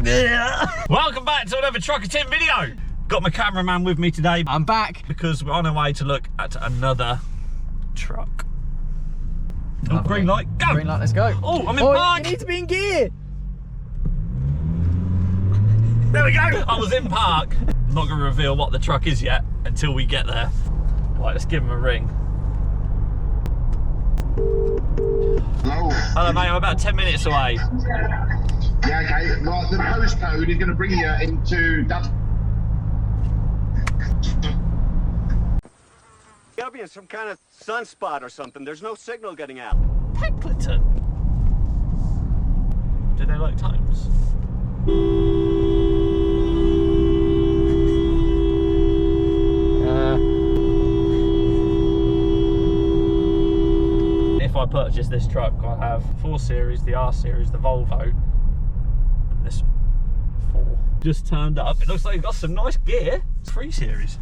Welcome back to another Trucker Tim video. Got my cameraman with me today. I'm back because we're on our way to look at another truck. Oh, green light, go! Green light, let's go. Oh, I'm in park. You need to be in gear. There we go. I was in park. I'm not going to reveal what the truck is yet until we get there. Right, let's give him a ring. Hello. Hello, mate. I'm about 10 minutes away. Yeah, okay. Right, the postcode is going to bring you into that. You gotta be in some kind of sunspot or something. There's no signal getting out. Peckleton. Do they like times? If I purchase this truck, I'll have 4 Series, the R Series, the Volvo, and this 4. Just turned up. It looks like you've got some nice gear. 3 Series.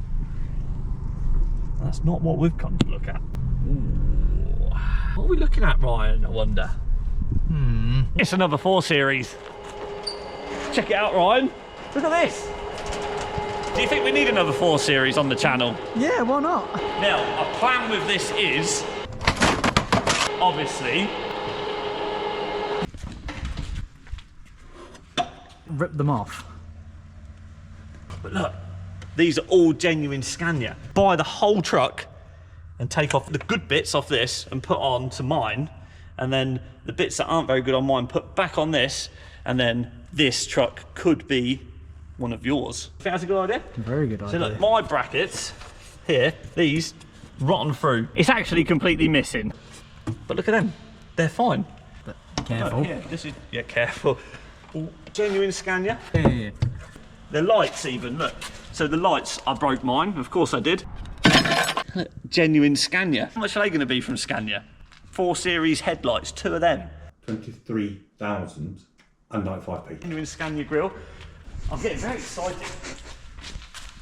That's not what we've come to look at. Ooh. What are we looking at, Ryan, I wonder? It's another 4 Series. Check it out, Ryan. Look at this. Do you think we need another 4 Series on the channel? Yeah, why not? Now, our plan with this is, obviously, Rip them off. but look, these are all genuine Scania. Buy the whole truck and take off the good bits off this and put on to mine, and then the bits that aren't very good on mine put back on this, and then this truck could be one of yours. I think that's a good idea. Very good idea. So look, my brackets here, these rotten through. It's actually completely missing, but look at them. They're fine. But careful. Look, here, this is, yeah, careful. All genuine Scania. Yeah. The lights even, look. So the lights, I broke mine, of course I did. Genuine Scania. How much are they going to be from Scania? 4 Series headlights, 2 of them. 23,095p. Genuine Scania grille. I'm getting very excited.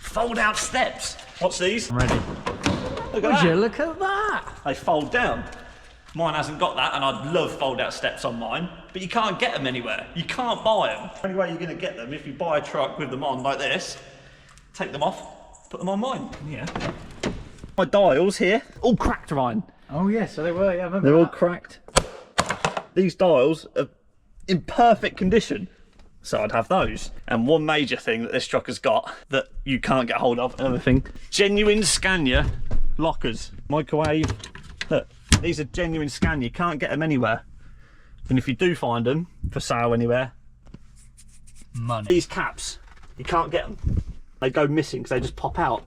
Fold out steps. What's these? I'm ready. Look at Would you that. look at that? They fold down. Mine hasn't got that, and I'd love fold out steps on mine, but you can't get them anywhere. You can't buy them. The only way you're going to get them if you buy a truck with them on like this, take them off, put them on mine. Yeah. My dials here, all cracked, Ryan. Oh yeah, so they were, yeah, I remember They're all that. cracked. These dials are in perfect condition, so I'd have those. And one major thing that this truck has got that you can't get hold of, another thing, genuine Scania lockers. Microwave, look, these are genuine Scania, you can't get them anywhere. And if you do find them for sale anywhere, Money. these caps, you can't get them. They go missing because they just pop out.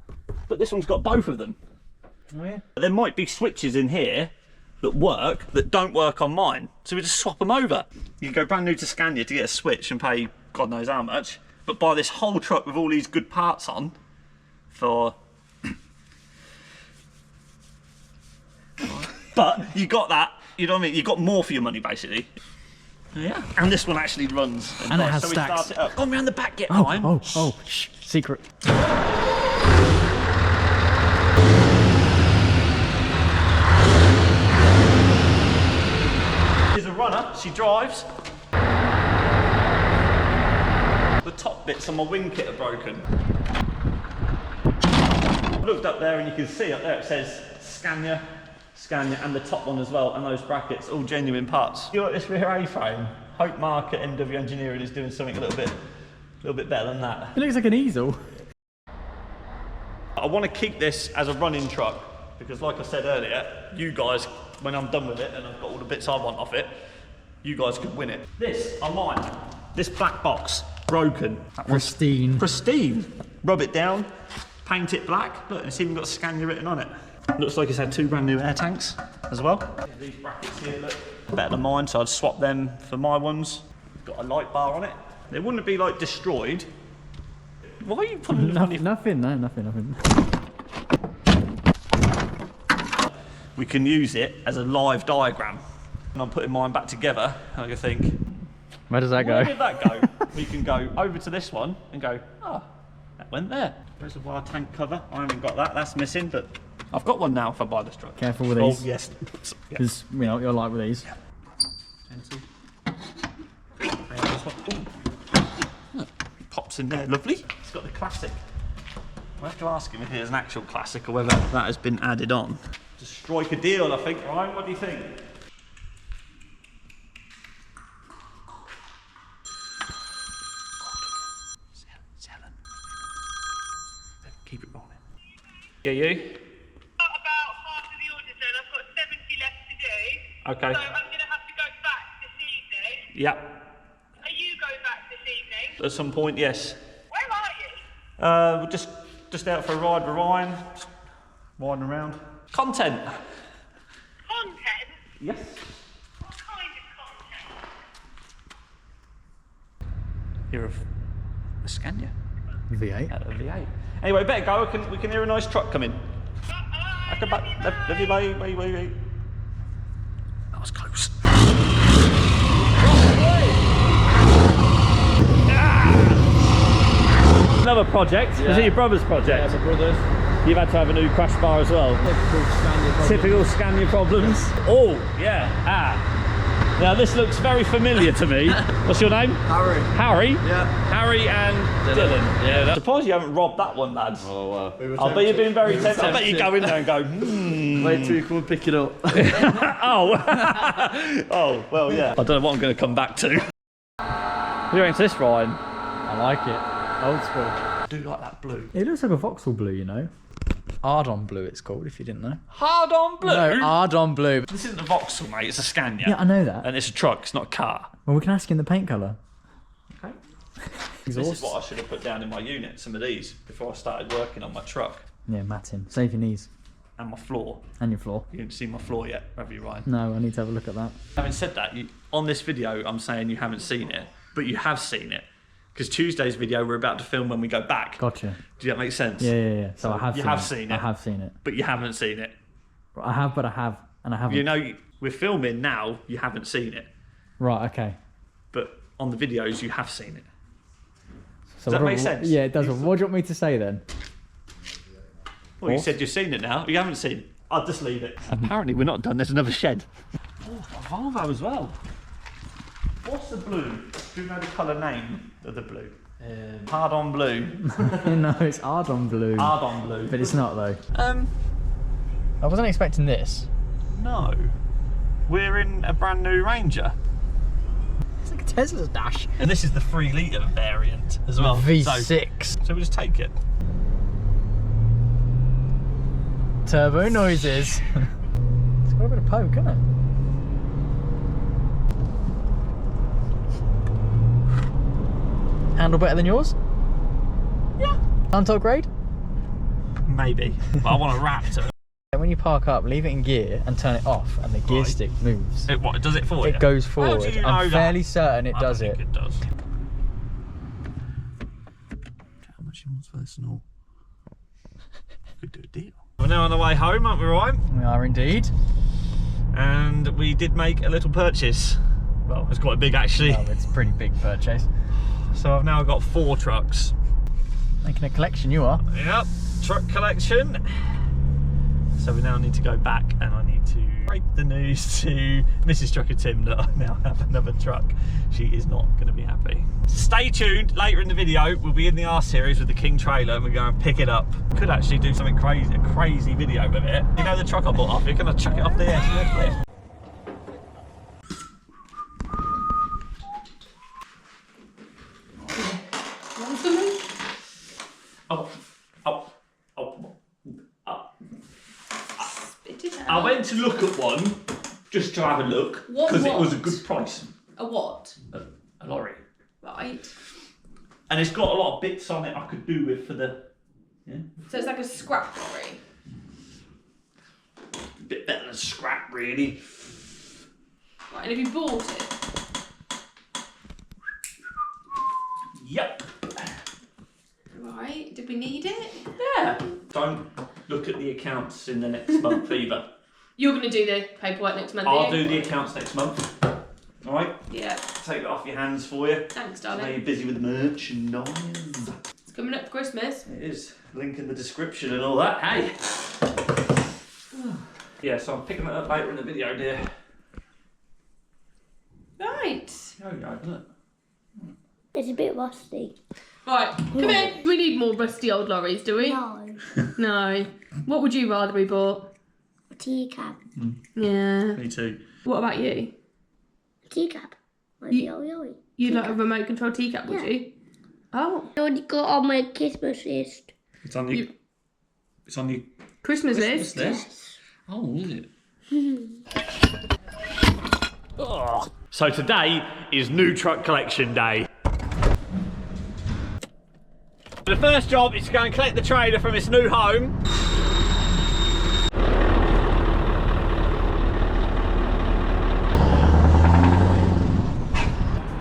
But this one's got both of them. Oh yeah? There might be switches in here that work that don't work on mine, so we just swap them over. You can go brand new to Scania to get a switch and pay God knows how much, but buy this whole truck with all these good parts on for but you got that, you know what I mean, you got more for your money basically. Yeah, and this one actually runs And it has so stacks. we start it up. Go round the back, get Oh, mine. shh, secret. She's a runner, she drives. The top bits on my wing kit are broken. I looked up there and you can see up there it says Scania, and the top one as well, and those brackets, all genuine parts. You like this rear A-frame? Hope Mark at MW Engineering is doing something a little bit better than that. It looks like an easel. I want to keep this as a running truck because, like I said earlier, you guys, when I'm done with it and I've got all the bits I want off it, you guys could win it. This on mine, this black box, broken. That one's Pristine. pristine. Rub it down, paint it black. Look, it's even got Scania written on it. Looks like it's had 2 brand new air tanks as well. These brackets here look better than mine, so I'd swap them for my ones. Got a light bar on it. They wouldn't be like destroyed. Why are you putting Nothing, nothing. We can use it as a live diagram. And I'm putting mine back together, and I think, Where does that where go? did that go? We can go over to this one and go, ah, that went there. Reservoir tank cover, I haven't got that, that's missing, but I've got one now if I buy this truck. Careful with Oh, these. yes. Because, you know, you're like with these. Gentle. That's in there, lovely. It's got the classic. We'll have to ask him if it is an actual classic or whether that has been added on. To strike a deal, I think, Ryan. What do you think? Selling. Keep it rolling. Yeah, you? Got about half of the orders then. I've got 70 left to do. Okay. So I'm going to have to go back this evening. Yeah. Are you going back this evening? At some point, yes. Where are you? We're just out for a ride with Ryan. Just riding around. Content. Content? Yes. What kind of content? Hear of a Scania. V8. Out of a V8. Anyway, better go. We can hear a nice truck coming. I come back. Love you, wait. That was close. Another project. Yeah. Is it your brother's project? Yeah, my brother's. You've had to have a new crash bar as well. Typical Scania problems. Oh, yeah. Now this looks very familiar to me. What's your name? Harry. Harry? Yeah. Harry and Dylan. Yeah. I'm surprised you haven't robbed that one, lads. Oh, I bet you've been very tempted. I bet you go in there and go, Wait till you come and pick it up. oh. Oh, well, yeah. I don't know what I'm going to come back to. What do you into this, Ryan? I like it. Old school. I do like that blue. It looks like a Vauxhall blue, you know. Ardon blue it's called, if you didn't know. Hard on blue? No, Ardon blue. This isn't a Vauxhall, mate. It's a Scania. Yeah, I know that. And it's a truck. It's not a car. Well, we can ask him the paint colour. Okay. He's This is awesome. what I should have put down in my unit, some of these, before I started working on my truck. Yeah, Martin. Save your knees. And my floor. And your floor. You haven't seen my floor yet, have you, Ryan? No, I need to have a look at that. Having said that, on this video, I'm saying you haven't seen it, but you have seen it. Because Tuesday's video we're about to film when we go back. Gotcha. Does that make sense? Yeah. So I have you seen have it. seen it. I have seen it. But you haven't seen it. I have, but I have. And I haven't. You know, we're filming now, you haven't seen it. Right, okay. But on the videos, you have seen it. So Does that what- make sense? Yeah, it does. What do you want me to say then? Well, you said you've seen it now. You haven't seen it. I'll just leave it. Apparently, we're not done. There's another shed. Oh, a Volvo as well. What's the blue? Do you know the colour name of the blue? Hard on blue. No, it's Ardon blue. Hard on blue. But it's not though. I wasn't expecting this. No. We're in a brand new Ranger. It's like a Tesla's dash. And this is the 3 litre variant as well. V6. So we'll just take it. Turbo noises. It's got a bit of poke, hasn't it? Handle better than yours? Yeah. Untold grade? Maybe. But I want a Raptor. When you park up, leave it in gear and turn it off, and the gear Right. stick moves. It, what, does it for you? It goes How forward. do you know I'm that? fairly certain it I does don't it. think it does. How much he wants for this and all. Could do a deal. We're now on the way home, aren't we, Ryan? We are indeed. And we did make a little purchase. Well, it's quite big actually. Well, it's a pretty big purchase. So I've now got 4 trucks. Making a collection, you are. Yep, truck collection. So we now need to go back and I need to break the news to Mrs. Trucker Tim that I now have another truck. She is not going to be happy. Stay tuned, later in the video we'll be in the R series with the King trailer and we're going to pick it up. Could actually do something crazy, a crazy video with it. You know the truck I bought off, you're going to chuck it off the edge of the cliff. I went to look at one just to have a look because it was a good price. A what? A lorry. Right. And it's got a lot of bits on it I could do with for the. Yeah. So it's like a scrap lorry. A bit better than scrap, really. Right, and have you bought it? Yep. Right. Did we need it? Yeah. Don't look at the accounts in the next month either. You're going to do the paperwork next month, I'll are you? do the accounts next month. Alright? Yeah. Take it off your hands for you. Thanks, I know darling. you're busy with the merchandise. It's coming up for Christmas. It is. Link in the description and all that. Hey! Yeah, so I'm picking that up later in the video, dear. Right. There we go, isn't it? It's a bit rusty. Right, come here. We need more rusty old lorries, do we? No. No. What would you rather we bought? A teacup. Yeah. Me too. What about you? A teacup. Like You- yo-yo. You'd like a remote control teacup, would Yeah. you? Oh. I already got on my Christmas list. It's on the. It's on the Christmas list? list. Oh, is it? Oh. So today is new truck collection day. The first job is to go and collect the trailer from its new home.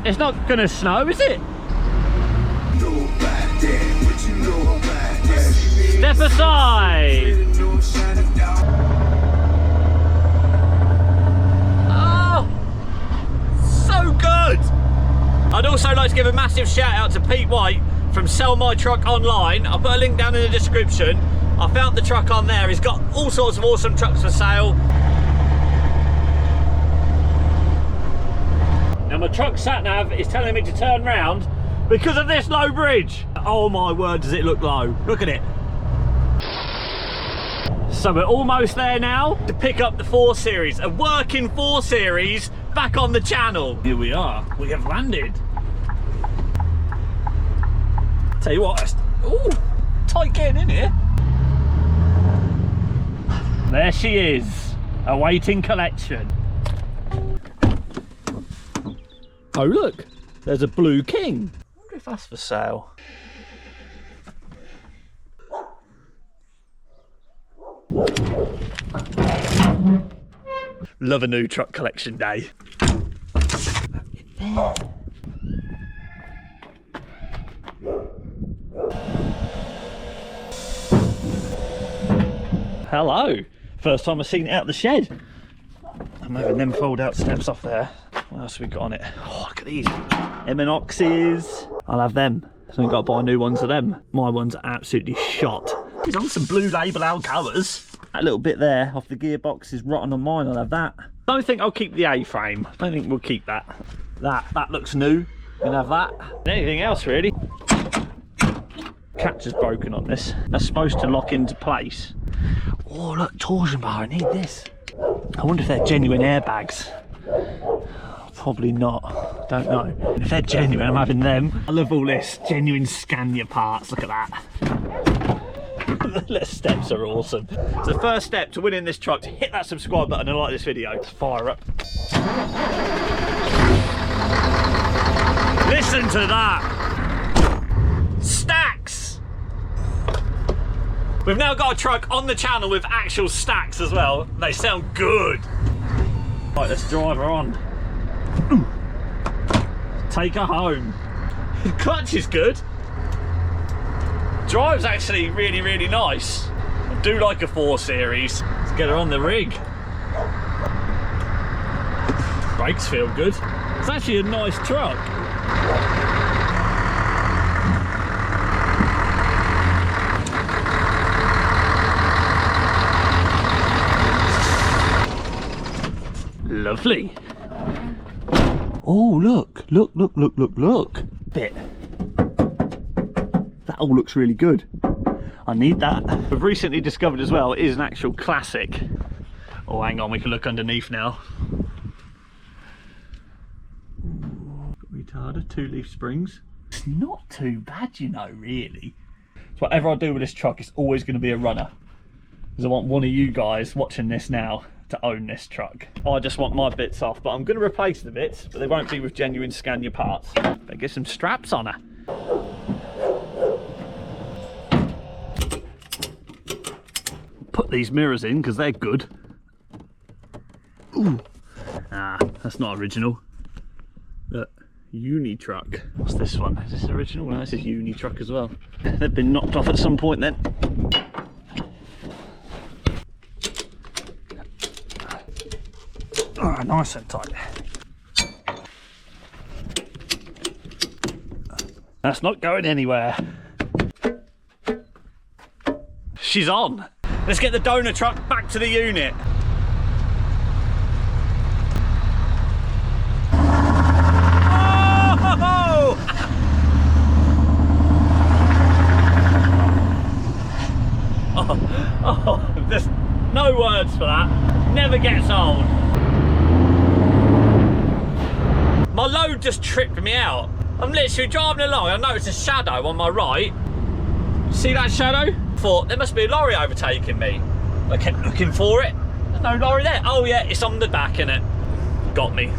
It's not gonna snow, is it? Step aside! Oh! So good! I'd also like to give a massive shout out to Pete White from Sell My Truck Online. I'll put a link down in the description. I found the truck on there. He's got all sorts of awesome trucks for sale. Now my truck sat-nav is telling me to turn round because of this low bridge. Oh my word, does it look low. Look at it. So we're almost there now to pick up the 4 Series, a working 4 Series back on the channel. Here we are, we have landed. Tell you what, ooh, tight getting in here. There she is, awaiting collection. Oh look, there's a Blue King. I wonder if that's for sale. Love a new truck collection day. Hello. First time I've seen it out of the shed. I'm having them fold out steps off there. What else have we got on it? Oh, look at these. Equinoxes. I'll have them. So I've got to buy new ones of them. My ones are absolutely shot. He's on some Blue Label Alcoas. That little bit there off the gearbox is rotten on mine. I'll have that. Don't think I'll keep the A-frame. Don't think we'll keep that. That looks new. We can have that. Anything else really? Catcher's broken on this. That's supposed to lock into place. Oh look, torsion bar. I need this. I wonder if they're genuine airbags. Probably not. Don't know. If they're genuine, I'm having them. I love all this genuine Scania parts. Look at that. The steps are awesome. So the first step to winning this truck, to hit that subscribe button and like this video. Let's fire up. Listen to that. Stacks. We've now got a truck on the channel with actual stacks as well. They sound good. Right, let's drive her on. Take her home. The clutch is good. Drive's actually really, really nice. I do like a 4 Series. Let's get her on the rig. Brakes feel good. It's actually a nice truck. Lovely. Oh, look. Bit. That all looks really good. I need that. We've recently discovered as well, it is an actual classic. Oh, hang on, we can look underneath now. Retarder, 2-leaf springs. It's not too bad, you know, really. So whatever I do with this truck, it's always going to be a runner. Because I want one of you guys watching this now to own this truck. I just want my bits off, but I'm going to replace the bits, but they won't be with genuine Scania parts. Better get some straps on her. Put these mirrors in because they're good. Ooh. Ah, that's not original. Look, Uni truck. What's this one? Is this original? No, this is Uni truck as well. They've been knocked off at some point then. Alright, nice and tight. That's not going anywhere. She's on. Let's get the donor truck back to the unit. Oh! never gets old. My load just tripped me out. I'm literally driving along, I noticed a shadow on my right. See that shadow? Thought there must be a lorry overtaking me. I kept looking for it. There's no lorry there. Oh yeah, it's on the back, innit? Got me.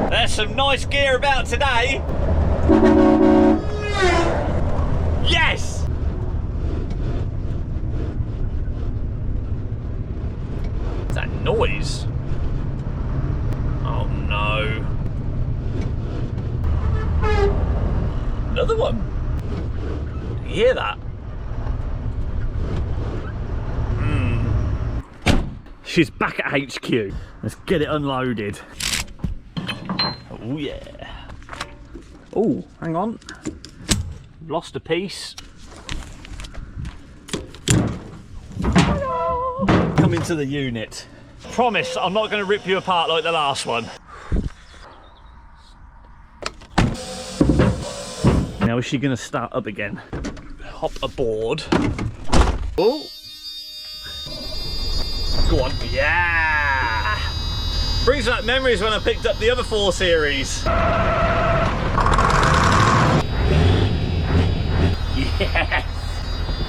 There's some nice gear about today. Yes! What's that noise? Oh no. Another one. You hear that? She's back at HQ. Let's get it unloaded. Oh yeah. Oh, hang on. Lost a piece. Come into the unit. Promise I'm not going to rip you apart like the last one. Now is she going to start up again? Hop aboard. Oh. Go on. Yeah. Brings back memories when I picked up the other 4 Series. Yes.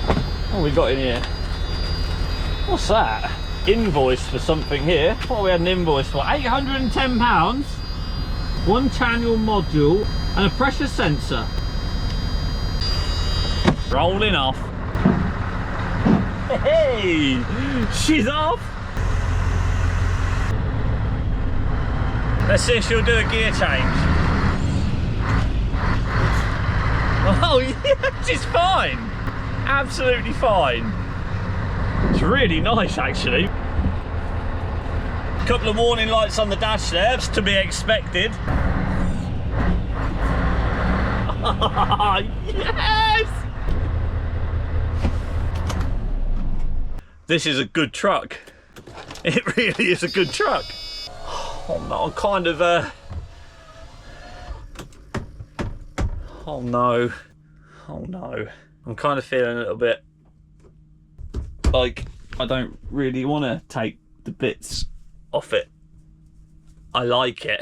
What have we got in here? What's that? Invoice for something here. What have we had an invoice for? £810. 1 channel module and a pressure sensor. Rolling off. Hey, she's off. Let's see if she'll do a gear change. Oh yeah, she's fine. Absolutely fine. It's really nice actually. Couple of warning lights on the dash there, it's to be expected. Yes! This is a good truck. It really is a good truck. Oh no, I'm kind of oh no. Oh no. I'm kind of feeling a little bit like I don't really want to take the bits off it. I like it.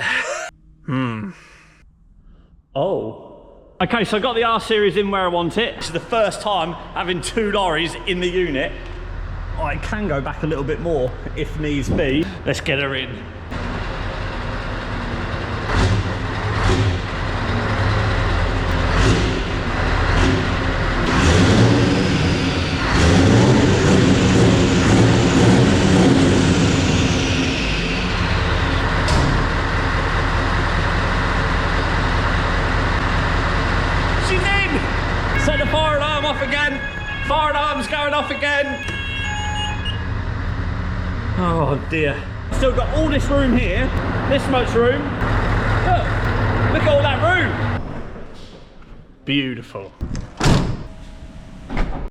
Oh. Okay, so I got the R Series in where I want it. This is the first time having 2 lorries in the unit. I can go back a little bit more if needs be. Let's get her in. She's in! Set the fire alarm off again. Fire alarm's going off again. Oh dear. Still got all this room here, this much room. Look at all that room. Beautiful.